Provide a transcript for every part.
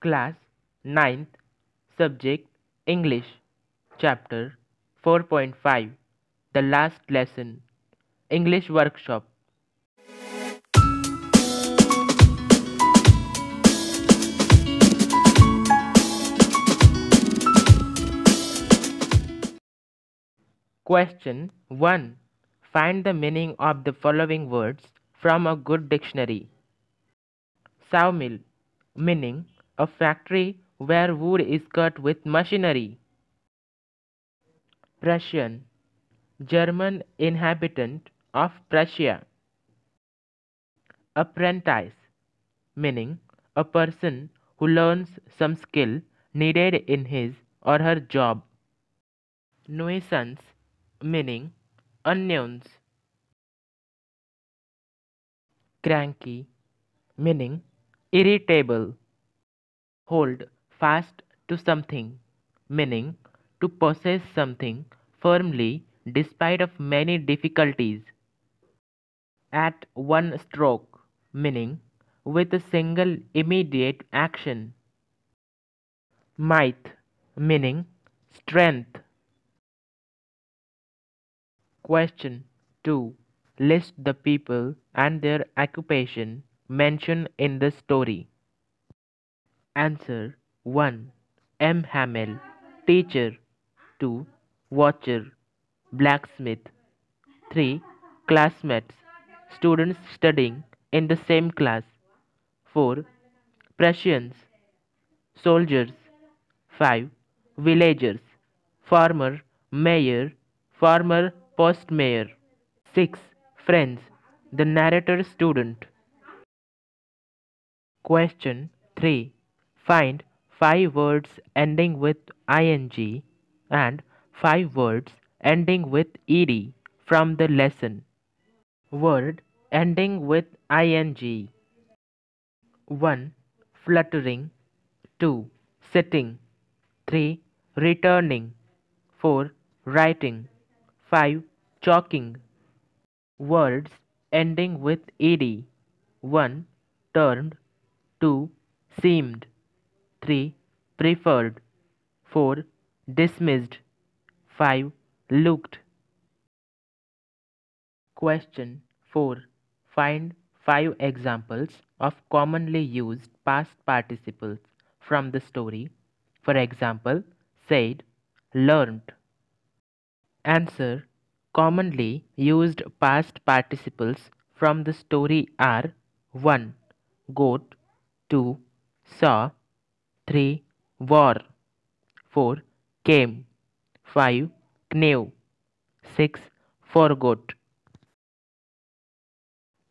Class ninth. Subject English. Chapter 4.5. The last lesson. English workshop. Question 1. Find the meaning of the following words from a good dictionary. Sawmill, meaning a factory where wood is cut with machinery. Prussian, German inhabitant of Prussia. Apprentice, meaning a person who learns some skill needed in his or her job. Nuisance, meaning unknowns. Cranky, meaning irritable. Hold fast to something, meaning to possess something firmly despite of many difficulties. At one stroke, meaning with a single immediate action. Might, meaning strength. Question 2. List the people and their occupation mentioned in the story. Answer 1. M. Hamel, teacher. 2. Watcher, blacksmith. 3. Classmates, students studying in the same class. 4. Prussians, soldiers. 5. Villagers, farmer, mayor, farmer, postmayor. 6. Friends, the narrator student. Question 3. Find 5 words ending with ing and 5 words ending with ed from the lesson. Word ending with ing. 1. Fluttering. 2. Sitting. 3. Returning. 4. Writing. 5. Chalking. Words ending with ed. 1. Turned. 2. Seemed. 3. Preferred. 4. Dismissed. 5. Looked. Question 4. Find 5 examples of commonly used past participles from the story. For example, said, learnt. Answer. Commonly used past participles from the story are 1. Goat. 2. Saw. 3. Wore. 4. Came. 5. Knew. 6. Forgot.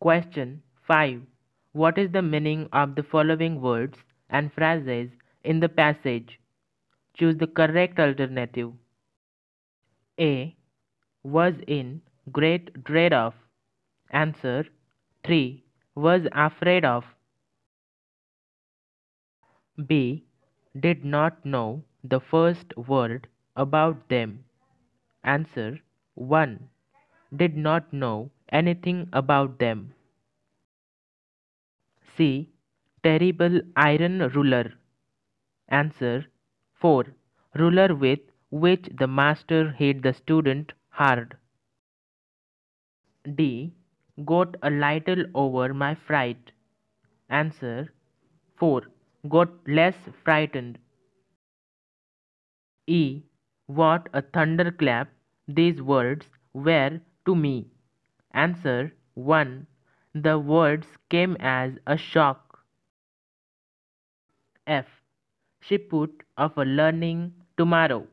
Question 5. What is the meaning of the following words and phrases in the passage? Choose the correct alternative. A. Was in great dread of. Answer 3. Was afraid of. B. Did not know the first word about them. Answer 1. Did not know anything about them. C. Terrible iron ruler. Answer 4. Ruler with which the master hit the student hard. D. Got a little over my fright. Answer 4. Got less frightened. E. What a thunderclap these words were to me. Answer 1. The words came as a shock. F. She put off a learning tomorrow.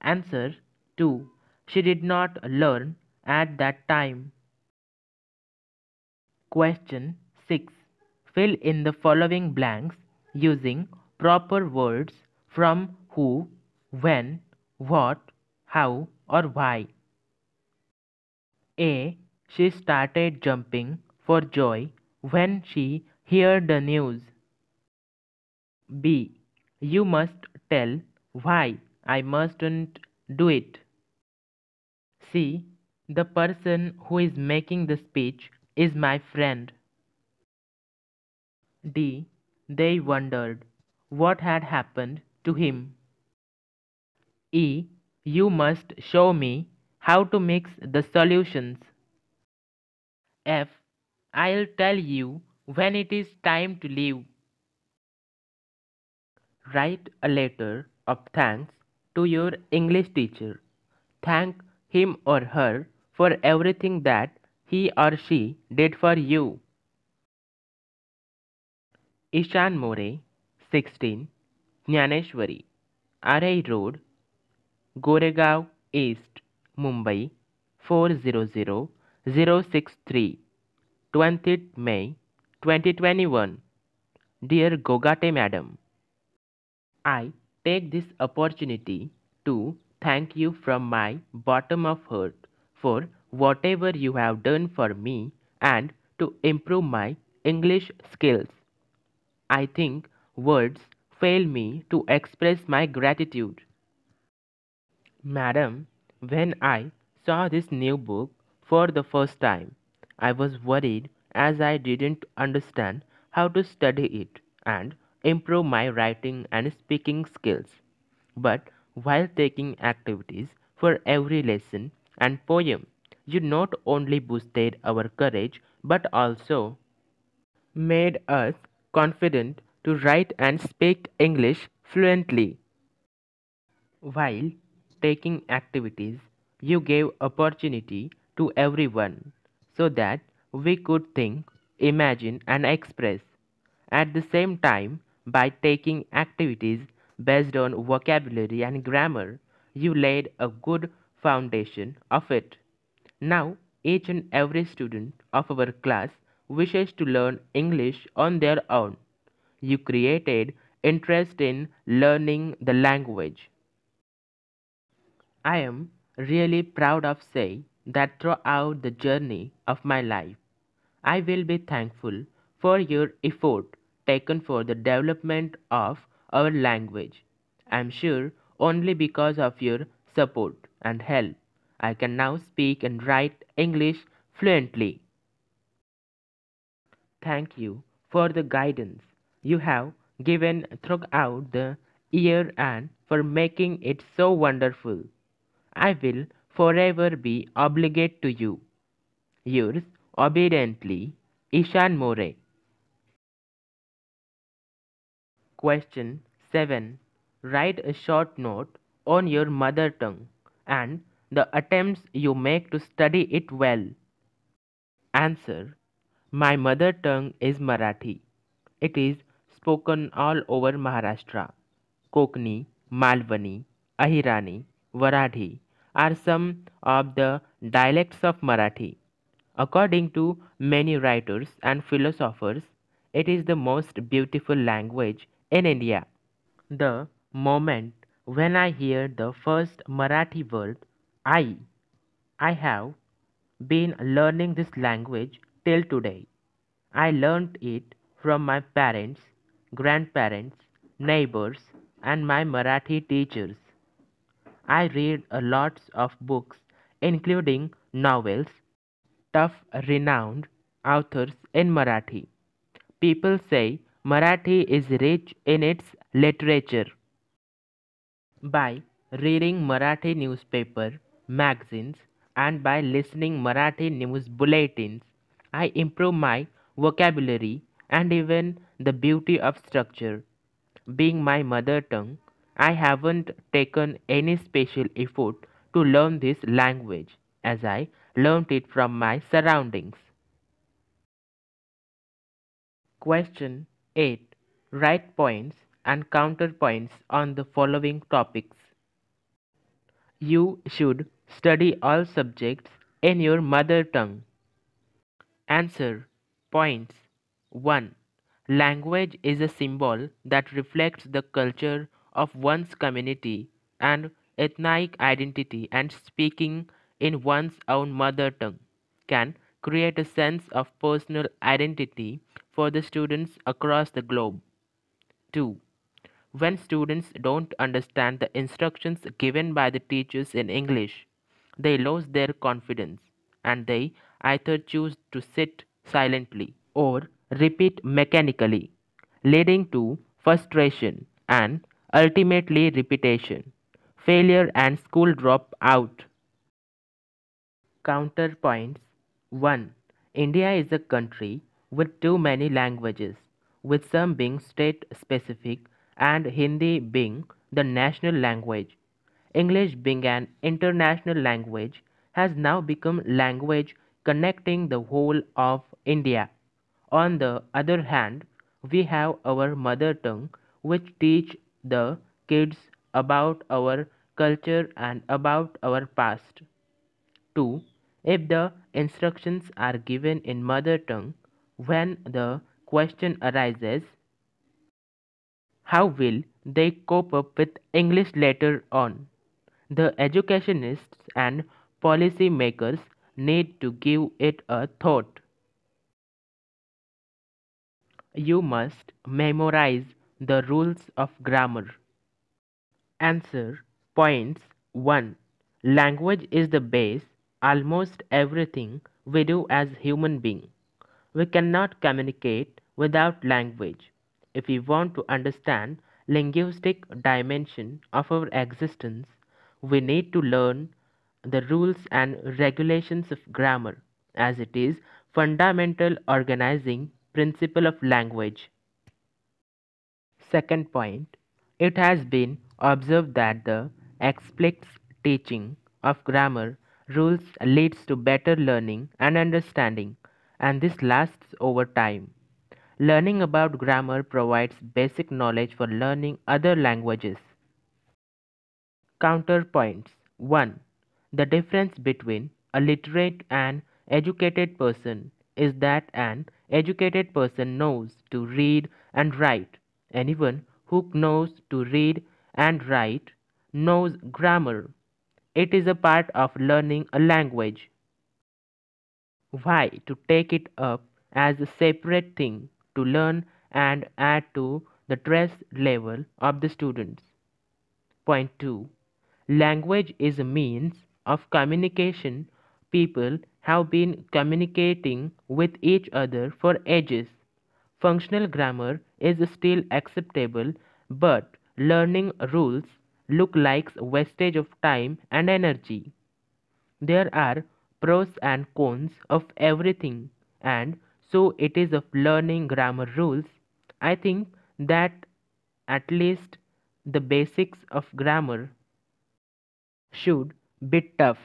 Answer 2. She did not learn at that time. Question 6. Fill in the following blanks using proper words from who, when, what, how, or why. A. She started jumping for joy when she heard the news. B. You must tell why I mustn't do it. C. The person who is making the speech is my friend. D. They wondered what had happened to him. E. You must show me how to mix the solutions. F. I'll tell you when it is time to leave. Write a letter of thanks to your English teacher. Thank him or her for everything that he or she did for you. Ishan More, 16, Jnaneshwari, RI Road, Goregaon East, Mumbai 400063, 20th May 2021. Dear Gogate Madam, I take this opportunity to thank you from my bottom of heart for whatever you have done for me and to improve my English skills. I think words fail me to express my gratitude. Madam, when I saw this new book for the first time, I was worried as I didn't understand how to study it and improve my writing and speaking skills. But while taking activities for every lesson and poem, you not only boosted our courage but also made us confident to write and speak English fluently. While taking activities, you gave opportunity to everyone so that we could think, imagine, and express. At the same time, by taking activities based on vocabulary and grammar, you laid a good foundation of it. Now, each and every student of our class wishes to learn English on their own. You created interest in learning the language. I am really proud of saying that throughout the journey of my life, I will be thankful for your effort taken for the development of our language. I am sure only because of your support and help, I can now speak and write English fluently. Thank you for the guidance you have given throughout the year and for making it so wonderful. I will forever be obligated to you. Yours obediently, Ishan More. Question 7. Write a short note on your mother tongue and the attempts you make to study it well. Answer. My mother tongue is Marathi. It is spoken all over Maharashtra. Kokni, Malwani, Ahirani, Varadhi are some of the dialects of Marathi. According to many writers and philosophers, it is the most beautiful language in India. The moment when I hear the first Marathi word, I, I have been learning this language till today. I learnt it from my parents, grandparents, neighbors, and my Marathi teachers. I read a lots of books, including novels, tough renowned authors in Marathi. People say Marathi is rich in its literature. By reading Marathi newspaper, magazines, and by listening Marathi news bulletins, I improve my vocabulary and even the beauty of structure. Being my mother tongue, I haven't taken any special effort to learn this language as I learnt it from my surroundings. Question 8. Write points and counterpoints on the following topics. You should study all subjects in your mother tongue. Answer. Points. 1. Language is a symbol that reflects the culture of one's community and ethnic identity, and speaking in one's own mother tongue can create a sense of personal identity for the students across the globe. 2. When students don't understand the instructions given by the teachers in English, they lose their confidence and they either choose to sit silently or repeat mechanically, leading to frustration, and ultimately repetition, failure, and school dropout. Counterpoints 1. India is a country with too many languages, with some being state specific and Hindi being the national language. English being an international language has now become language connecting the whole of India. On the other hand, we have our mother tongue which teach the kids about our culture and about our past. 2. If the instructions are given in mother tongue, when the question arises, how will they cope up with English later on? The educationists and policy makers need to give it a thought. You must memorize the rules of grammar. Answer points 1. Language is the base. Almost everything we do as human beings. We cannot communicate without language. If we want to understand linguistic dimension of our existence, we need to learn the rules and regulations of grammar as it is fundamental organizing principle of language. Second point, it has been observed that the explicit teaching of grammar rules leads to better learning and understanding, and this lasts over time. Learning about grammar provides basic knowledge for learning other languages. Counterpoints 1. The difference between a literate and educated person is that an educated person knows to read and write. Anyone who knows to read and write knows grammar. It is a part of learning a language. Why to take it up as a separate thing to learn and add to the stress level of the students? Point 2. Language is a means of communication. People have been communicating with each other for ages. Functional grammar is still acceptable, but learning rules look like wastage of time and energy. There are pros and cons of everything, and so it is of learning grammar rules. I think that at least the basics of grammar should be tough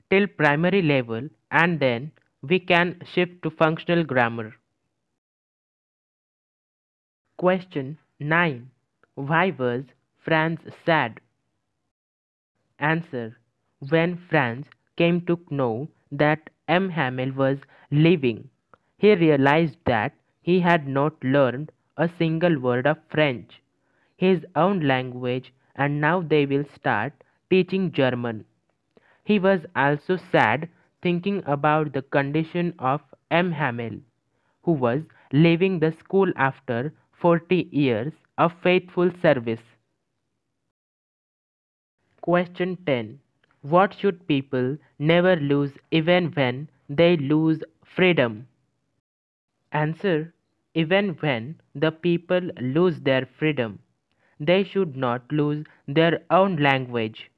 till primary level, and then we can shift to functional grammar. Question 9. Why was France sad? Answer. When Franz came to know that M. Hamel was leaving, he realized that he had not learned a single word of French, his own language, and now they will start teaching German. He was also sad thinking about the condition of M. Hamel, who was leaving the school after 40 years of faithful service. Question 10. What should people never lose even when they lose freedom? Answer. Even when the people lose their freedom, they should not lose their own language.